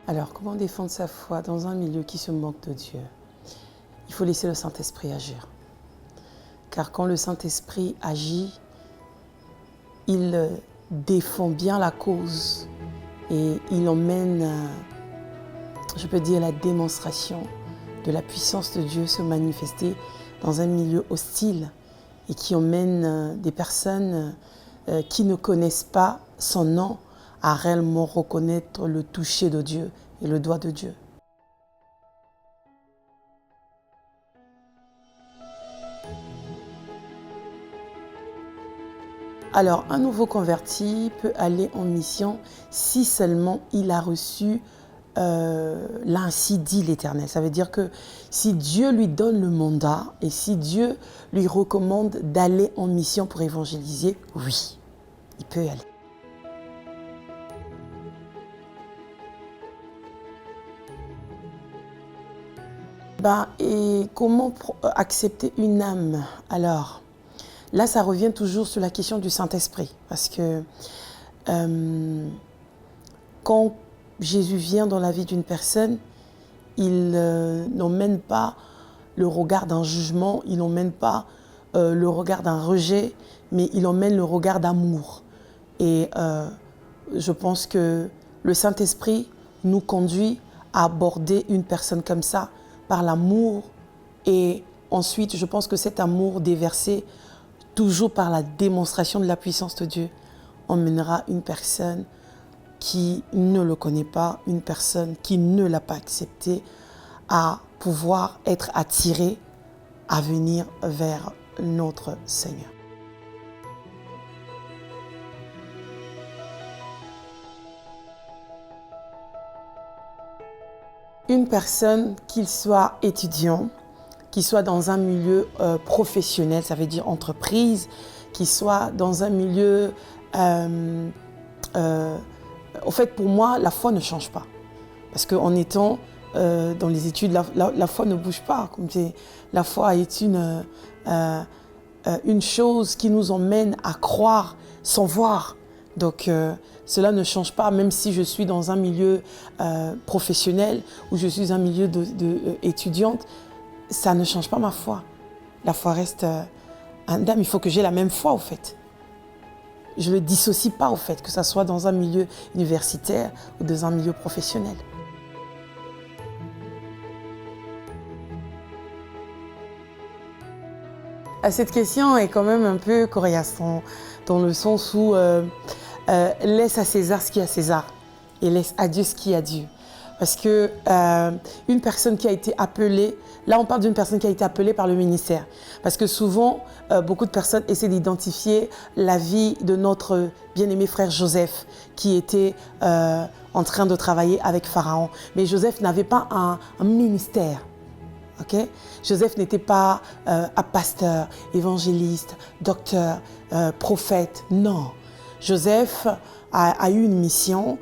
Alors, comment défendre sa foi dans un milieu qui se moque de Dieu? Il faut laisser le Saint-Esprit agir. Car quand le Saint-Esprit agit, il défend bien la cause et il emmène, je peux dire, la démonstration de la puissance de Dieu se manifester dans un milieu hostile et qui emmène des personnes qui ne connaissent pas son nom à réellement reconnaître le toucher de Dieu et le doigt de Dieu. Alors, un nouveau converti peut aller en mission si seulement il a reçu l'ainsi dit l'Éternel. Ça veut dire que si Dieu lui donne le mandat et si Dieu lui recommande d'aller en mission pour évangéliser, oui, il peut y aller. Et comment accepter une âme? Alors, là, ça revient toujours sur la question du Saint-Esprit. Parce que quand Jésus vient dans la vie d'une personne, il n'emmène pas le regard d'un jugement, il n'emmène pas le regard d'un rejet, mais il emmène le regard d'amour. Et je pense que le Saint-Esprit nous conduit à aborder une personne comme ça par l'amour. Et ensuite, je pense que cet amour déversé toujours par la démonstration de la puissance de Dieu emmènera une personne qui ne le connaît pas, une personne qui ne l'a pas accepté, à pouvoir être attirée à venir vers notre Seigneur. Une personne, qu'il soit étudiant, qu'il soit dans un milieu professionnel, ça veut dire entreprise, qu'il soit dans un milieu... en fait, pour moi, la foi ne change pas. Parce qu'en étant dans les études, la foi ne bouge pas. La foi est une chose qui nous emmène à croire sans voir. Donc, cela ne change pas, même si je suis dans un milieu professionnel ou je suis dans un milieu étudiante, ça ne change pas ma foi. La foi reste indemne. Il faut que j'ai la même foi, au fait. Je ne le dissocie pas, au fait, que ce soit dans un milieu universitaire ou dans un milieu professionnel. Cette question est quand même un peu coriace, dans le sens où laisse à César ce qui est à César et laisse à Dieu ce qui est à Dieu. Parce que une personne qui a été appelée, là on parle d'une personne qui a été appelée par le ministère. Parce que souvent, beaucoup de personnes essaient d'identifier la vie de notre bien-aimé frère Joseph, qui était en train de travailler avec Pharaon. Mais Joseph n'avait pas un ministère. Okay? Joseph n'était pas un pasteur, évangéliste, docteur, prophète. Non. Joseph a eu une mission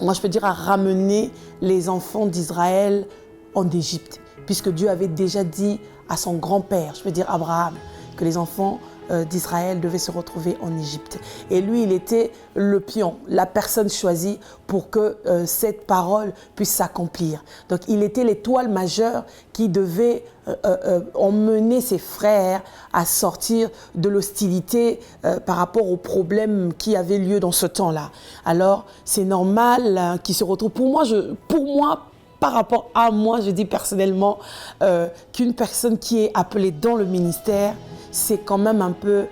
moi je peux dire à ramener les enfants d'Israël en Égypte, puisque Dieu avait déjà dit à son grand-père, je peux dire Abraham, que les enfants d'Israël devaient se retrouver en Égypte. Et lui, il était le pion, la personne choisie pour que cette parole puisse s'accomplir. Donc, il était l'étoile majeure qui devait emmener ses frères à sortir de l'hostilité par rapport aux problèmes qui avaient lieu dans ce temps-là. Alors, c'est normal qu'ils se retrouvent. Pour moi, par rapport à moi, je dis personnellement qu'une personne qui est appelée dans le ministère, c'est quand même un peu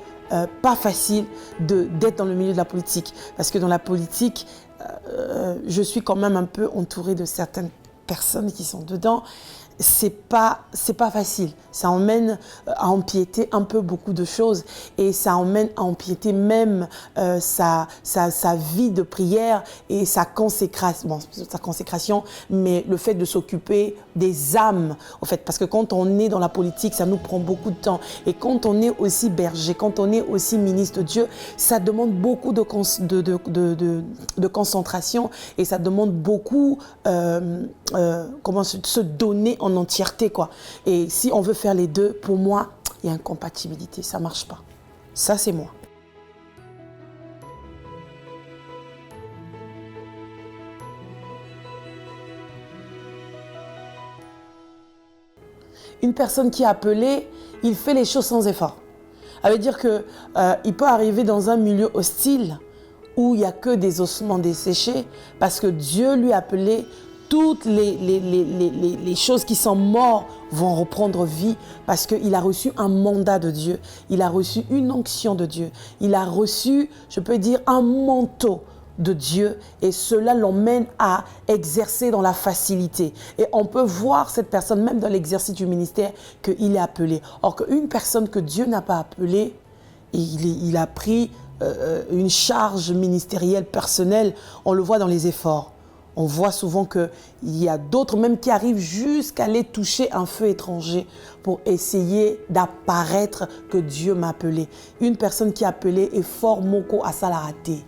pas facile d'être dans le milieu de la politique. Parce que dans la politique, je suis quand même un peu entourée de certaines personnes qui sont dedans. C'est pas facile. Ça emmène à empiéter un peu beaucoup de choses et ça emmène à empiéter même sa vie de prière et sa consécration, mais le fait de s'occuper des âmes, en fait, parce que quand on est dans la politique, ça nous prend beaucoup de temps. Et quand on est aussi berger, quand on est aussi ministre de Dieu, ça demande beaucoup de concentration et ça demande beaucoup comment se donner en entièreté, quoi. Et si on veut faire les deux, pour moi, il y a incompatibilité, ça ne marche pas. Ça, c'est moi. Une personne qui est appelée, il fait les choses sans effort. Ça veut dire qu'il peut arriver dans un milieu hostile où il n'y a que des ossements desséchés parce que Dieu lui a appelé. Toutes les choses qui sont mortes vont reprendre vie parce qu'il a reçu un mandat de Dieu. Il a reçu une onction de Dieu. Il a reçu, je peux dire, un manteau de Dieu et cela l'emmène à exercer dans la facilité. Et on peut voir cette personne, même dans l'exercice du ministère, qu'il est appelé. Or qu'une personne que Dieu n'a pas appelée, il a pris une charge ministérielle personnelle, on le voit dans les efforts. On voit souvent qu'il y a d'autres même qui arrivent jusqu'à aller toucher un feu étranger pour essayer d'apparaître que Dieu m'a appelé. Une personne qui est appelée est fort moko à ça la rater.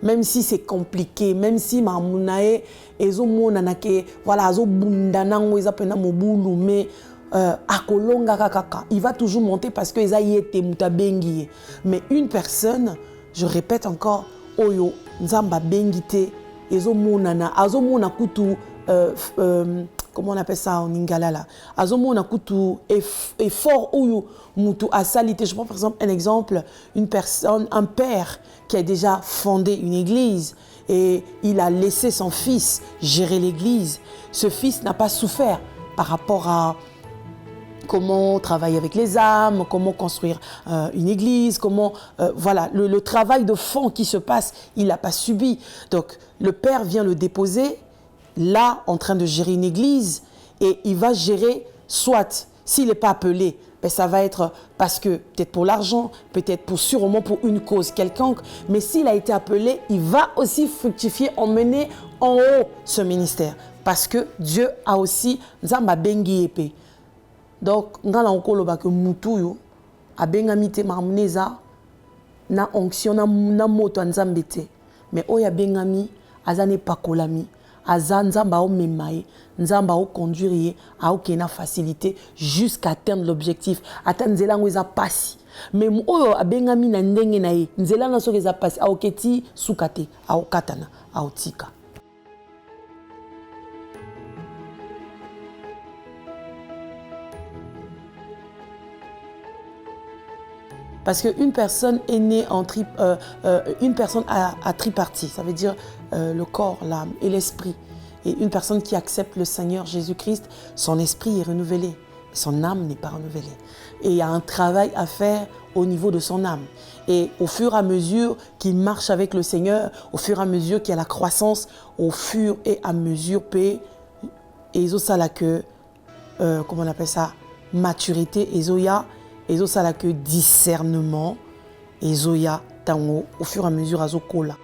Même si c'est compliqué, même si mamunae ezo monanake voilà azo bundanango ezapena mobulu mais akolonga kakaka, il va toujours monter parce que ezayete mutabengi. Mais une personne, je répète encore, oyo nzamba bengite ezomonana azomona kutu comment on appelle ça en lingala là, azomona kutu effort oyo mutu asalite. Je prends par exemple un exemple, une personne, un père qui a déjà fondé une église et il a laissé son fils gérer l'église. Ce fils n'a pas souffert par rapport à comment travailler avec les âmes, comment construire une église, comment... voilà, le travail de fond qui se passe, il n'a pas subi. Donc, le père vient le déposer, là, en train de gérer une église, et il va gérer, soit, s'il n'est pas appelé, ben, ça va être parce que, peut-être pour l'argent, peut-être pour sûrement pour une cause quelconque, mais s'il a été appelé, il va aussi fructifier, emmener en haut ce ministère. Parce que Dieu a aussi... Nzamba bengi épée. Donc, ngala okoloba que mutuyo abengami te mamuneza na onction na moto nzambe te. Mais oya bengami azane pakolami, aza nzamba o memaye, nzamba o conduire a okena facilité jusqu'à atteindre l'objectif, atteindre nzela ngo eza pasi. Mais oyo abengami na ndenge na ye, nzela na soki eza pasi a oketi sukate, a okatana, a otika. Parce qu'une personne est née en une personne à tripartie, ça veut dire le corps, l'âme et l'esprit. Et une personne qui accepte le Seigneur Jésus-Christ, son esprit est renouvelé, son âme n'est pas renouvelée. Et il y a un travail à faire au niveau de son âme. Et au fur et à mesure qu'il marche avec le Seigneur, au fur et à mesure qu'il y a la croissance, au fur et à mesure et ils ont ça là que, comment on appelle ça, maturité, ils ont ça là que discernement, ezoya tango au fur et à mesure azokola.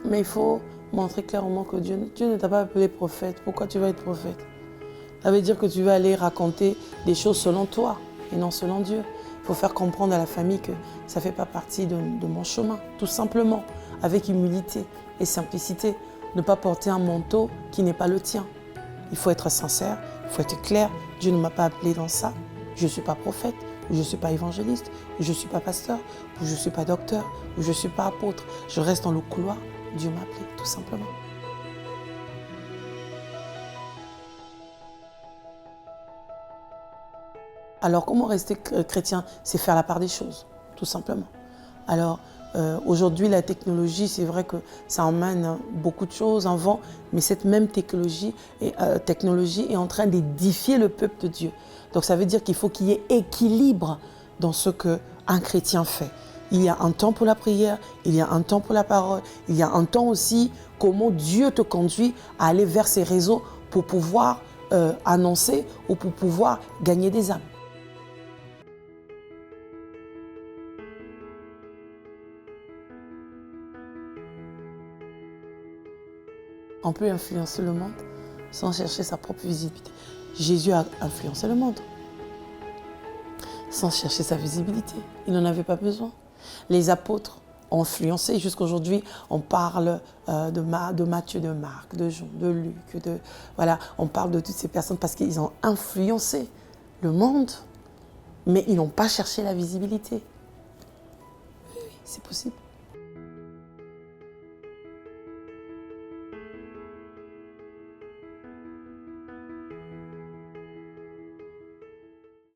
Mais il faut montrer clairement que Dieu ne t'a pas appelé prophète. Pourquoi tu vas être prophète? Ça veut dire que tu vas aller raconter des choses selon toi et non selon Dieu. Il faut faire comprendre à la famille que ça ne fait pas partie de mon chemin, tout simplement, avec humilité et simplicité. Ne pas porter un manteau qui n'est pas le tien. Il faut être sincère, il faut être clair. Dieu ne m'a pas appelé dans ça. Je ne suis pas prophète, ou je ne suis pas évangéliste, ou je ne suis pas pasteur, ou je ne suis pas docteur, ou je ne suis pas apôtre. Je reste dans le couloir. Dieu m'a appelé, tout simplement. Alors, comment rester chrétien? C'est faire la part des choses, tout simplement. Alors, aujourd'hui, la technologie, c'est vrai que ça emmène beaucoup de choses en vent, mais cette même technologie est en train d'édifier le peuple de Dieu. Donc, ça veut dire qu'il faut qu'il y ait équilibre dans ce qu'un chrétien fait. Il y a un temps pour la prière, il y a un temps pour la parole, il y a un temps aussi comment Dieu te conduit à aller vers ces réseaux pour pouvoir annoncer ou pour pouvoir gagner des âmes. On peut influencer le monde sans chercher sa propre visibilité. Jésus a influencé le monde sans chercher sa visibilité. Il n'en avait pas besoin. Les apôtres ont influencé. Jusqu'aujourd'hui, on parle de Matthieu, de Marc, de Jean, de Luc. Voilà, on parle de toutes ces personnes parce qu'ils ont influencé le monde, mais ils n'ont pas cherché la visibilité. C'est possible.